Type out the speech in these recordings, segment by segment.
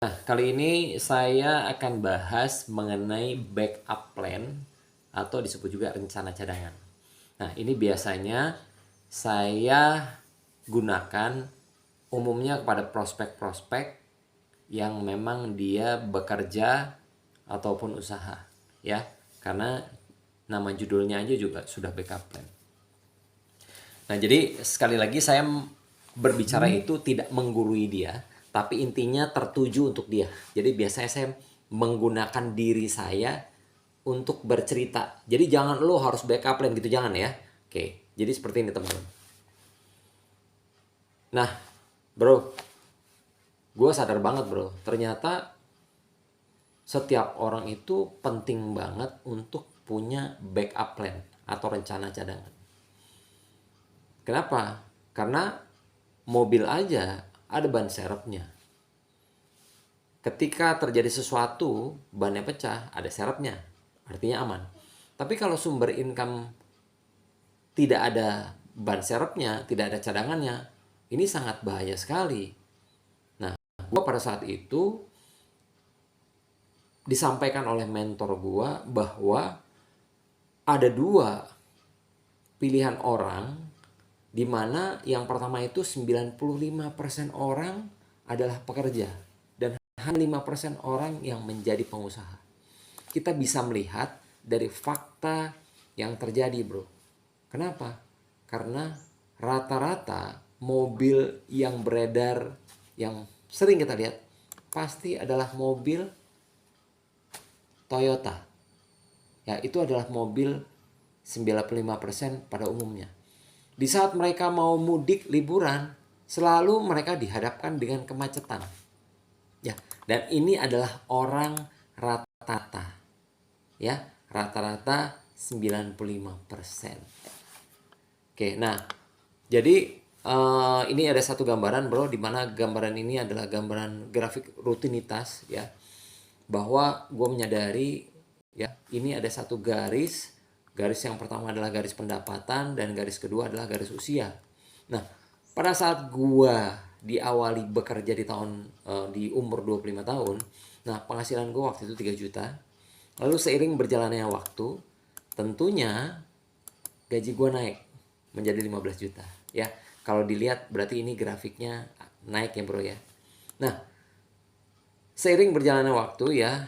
Nah, kali ini saya akan bahas mengenai backup plan atau disebut juga rencana cadangan. Nah, ini biasanya saya gunakan umumnya kepada prospek-prospek yang memang dia bekerja ataupun usaha, ya. Karena nama judulnya aja juga sudah backup plan. Nah, jadi sekali lagi saya berbicara itu tidak menggurui dia, tapi intinya tertuju untuk dia. Jadi biasanya saya menggunakan diri saya untuk bercerita. Jadi jangan lo harus backup plan gitu, jangan ya. Oke, jadi seperti ini teman-teman. Nah, bro, gue sadar banget bro, ternyata setiap orang itu penting banget untuk punya backup plan atau rencana cadangan. Kenapa? Karena mobil aja ada ban serepnya. Ketika terjadi sesuatu, bannya pecah, ada serepnya. Artinya aman. Tapi kalau sumber income tidak ada ban serepnya, tidak ada cadangannya, ini sangat bahaya sekali. Nah, gue pada saat itu disampaikan oleh mentor gue bahwa ada dua pilihan orang di mana yang pertama itu 95% orang adalah pekerja dan hanya 5% orang yang menjadi pengusaha. Kita bisa melihat dari fakta yang terjadi, bro. Kenapa? Karena rata-rata mobil yang beredar yang sering kita lihat pasti adalah mobil Toyota. Ya, itu adalah mobil 95% pada umumnya. Di saat mereka mau mudik liburan, selalu mereka dihadapkan dengan kemacetan. Ya, dan ini adalah orang rata-rata. Ya, rata-rata 95%. Oke, nah, jadi ini ada satu gambaran, bro, di mana gambaran ini adalah gambaran grafik rutinitas, ya, bahwa gue menyadari, ya, ini ada satu garis. Garis yang pertama adalah garis pendapatan dan garis kedua adalah garis usia. Nah, pada saat gue diawali bekerja di umur 25 tahun, nah penghasilan gue waktu itu 3 juta. Lalu seiring berjalannya waktu, tentunya gaji gue naik menjadi 15 juta. Ya, kalau dilihat berarti ini grafiknya naik ya bro ya. Nah, seiring berjalannya waktu ya,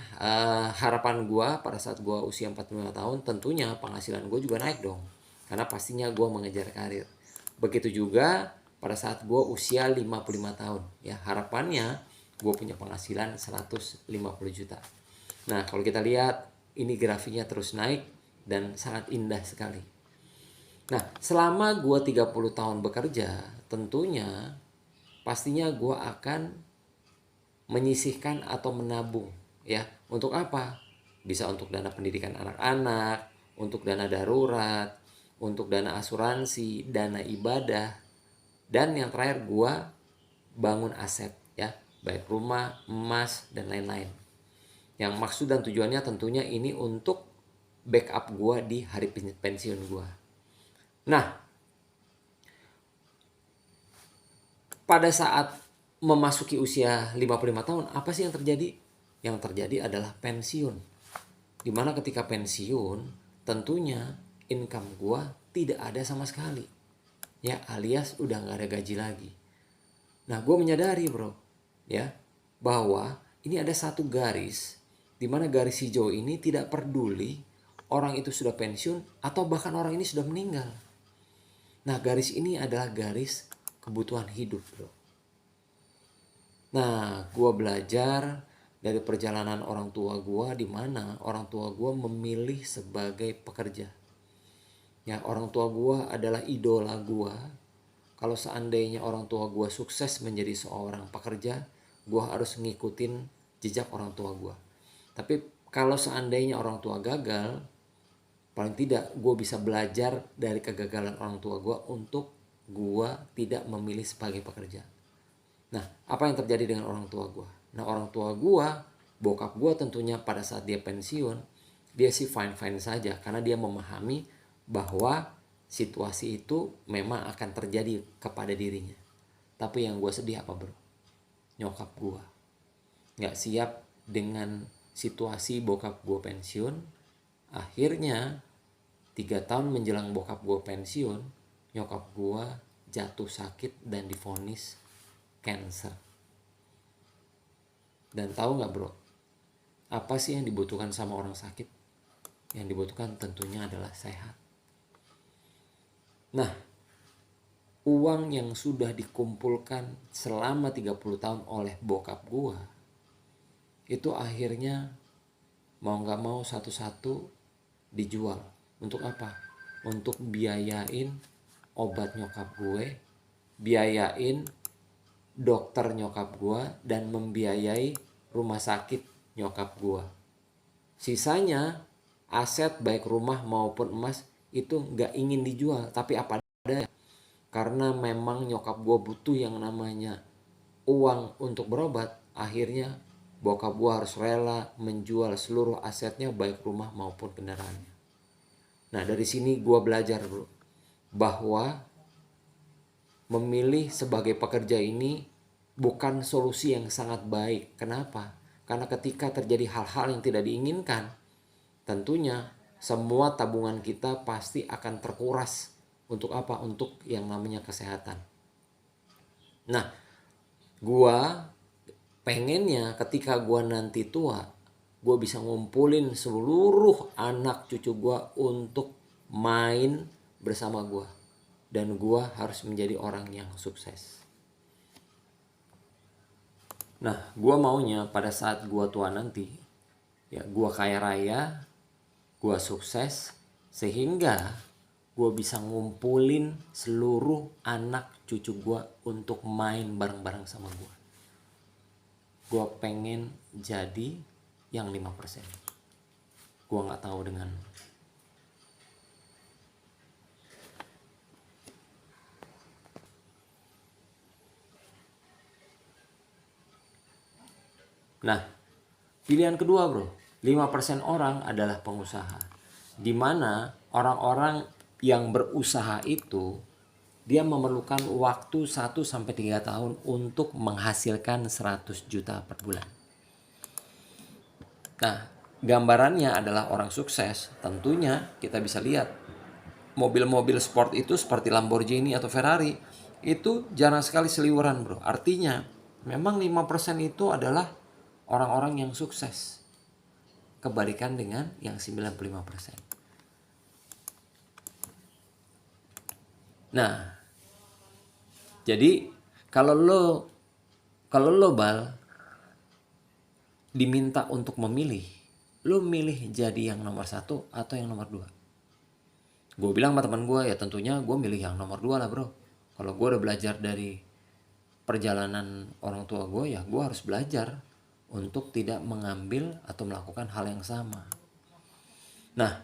harapan gue pada saat gue usia 45 tahun, tentunya penghasilan gue juga naik dong. Karena pastinya gue mengejar karir. Begitu juga pada saat gue usia 55 tahun. Ya, harapannya gue punya penghasilan 150 juta. Nah, kalau kita lihat, ini grafiknya terus naik dan sangat indah sekali. Nah, selama gue 30 tahun bekerja, tentunya pastinya gue akan menyisihkan atau menabung, ya. Untuk apa? Bisa untuk dana pendidikan anak-anak, untuk dana darurat, untuk dana asuransi, dana ibadah, dan yang terakhir gua bangun aset, ya, baik rumah, emas, dan lain-lain. Yang maksud dan tujuannya tentunya ini untuk backup gua di hari pensiun gua. Nah, pada saat memasuki usia 55 tahun, apa sih yang terjadi? Yang terjadi adalah pensiun. Dimana ketika pensiun, tentunya income gua tidak ada sama sekali. Ya, alias udah nggak ada gaji lagi. Nah, gua menyadari bro, ya, bahwa ini ada satu garis, dimana garis hijau ini tidak peduli orang itu sudah pensiun atau bahkan orang ini sudah meninggal. Nah, garis ini adalah garis kebutuhan hidup bro. Nah, gue belajar dari perjalanan orang tua gue, di mana orang tua gue memilih sebagai pekerja. Ya, orang tua gue adalah idola gue. Kalau seandainya orang tua gue sukses menjadi seorang pekerja, gue harus ngikutin jejak orang tua gue. Tapi kalau seandainya orang tua gagal, paling tidak gue bisa belajar dari kegagalan orang tua gue untuk gue tidak memilih sebagai pekerja. Nah, apa yang terjadi dengan orang tua gue? Nah, orang tua gue, bokap gue tentunya pada saat dia pensiun, dia sih fine-fine saja. Karena dia memahami bahwa situasi itu memang akan terjadi kepada dirinya. Tapi yang gue sedih apa bro? Nyokap gue. nggak siap dengan situasi bokap gue pensiun. Akhirnya 3 tahun menjelang bokap gue pensiun, nyokap gue jatuh sakit dan divonis cancer. Dan tahu nggak bro, apa sih yang dibutuhkan sama orang sakit? Yang dibutuhkan tentunya adalah sehat. Nah, uang yang sudah dikumpulkan selama 30 tahun oleh bokap gua, itu akhirnya mau gak mau satu-satu dijual. Untuk apa? Untuk biayain obat nyokap gue, biayain dokter nyokap gue, dan membiayai rumah sakit nyokap gue. Sisanya aset baik rumah maupun emas itu gak ingin dijual, tapi apa ada, karena memang nyokap gue butuh yang namanya uang untuk berobat. Akhirnya bokap gue harus rela menjual seluruh asetnya baik rumah maupun kendaraannya. Nah dari sini gue belajar bro, bahwa memilih sebagai pekerja ini bukan solusi yang sangat baik. Kenapa? Karena ketika terjadi hal-hal yang tidak diinginkan, tentunya semua tabungan kita pasti akan terkuras. Untuk apa? Untuk yang namanya kesehatan. Nah, gua pengennya ketika gua nanti tua, gua bisa ngumpulin seluruh anak cucu gua untuk main bersama gua. Dan gua harus menjadi orang yang sukses. Nah, gua maunya pada saat gua tua nanti, ya gua kaya raya, gua sukses, sehingga gue bisa ngumpulin seluruh anak cucu gue untuk main bareng-bareng sama gue. Gue pengen jadi yang 5%. Gue gak tahu dengan Nah, pilihan kedua bro, 5% orang adalah pengusaha. Dimana orang-orang yang berusaha itu dia memerlukan waktu 1-3 tahun untuk menghasilkan 100 juta per bulan. Nah, gambarannya adalah orang sukses. Tentunya kita bisa lihat mobil-mobil sport itu seperti Lamborghini atau Ferrari itu jarang sekali seliweran bro. Artinya memang 5% itu adalah orang-orang yang sukses. Kebalikan dengan yang 95%. Nah, jadi kalau lo bal diminta untuk memilih, lo milih jadi yang nomor 1 atau yang nomor 2? Gue bilang sama teman gue, ya tentunya gue milih yang nomor 2 lah bro. Kalau gue udah belajar dari perjalanan orang tua gue, ya gue harus belajar untuk tidak mengambil atau melakukan hal yang sama. Nah,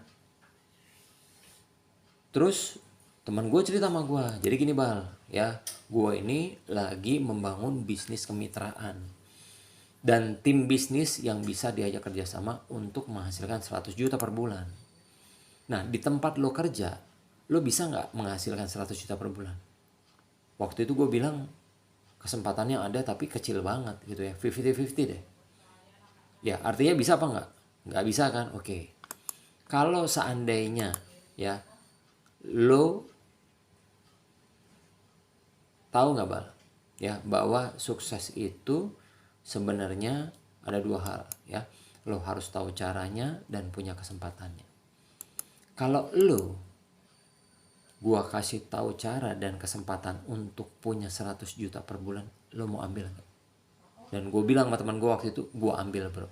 terus teman gue cerita sama gue, jadi gini bal, ya gue ini lagi membangun bisnis kemitraan dan tim bisnis yang bisa diajak kerjasama untuk menghasilkan 100 juta per bulan. Nah di tempat lo kerja, lo bisa nggak menghasilkan 100 juta per bulan? Waktu itu gue bilang kesempatannya ada tapi kecil banget gitu ya, 50-50 deh. Ya artinya bisa apa nggak? Nggak bisa kan? Oke. Kalau seandainya ya lo tahu nggak bal, ya bahwa sukses itu sebenarnya ada 2 hal ya. Lo harus tahu caranya dan punya kesempatannya. Kalau gua kasih tahu cara dan kesempatan untuk punya 100 juta per bulan, lo mau ambil nggak? Dan gue bilang sama teman gue waktu itu, gue ambil bro.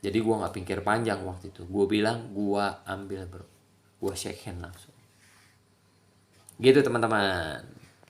Jadi gue nggak pikir panjang waktu itu, gue bilang gue ambil bro, gue shake hand langsung. Gitu teman-teman.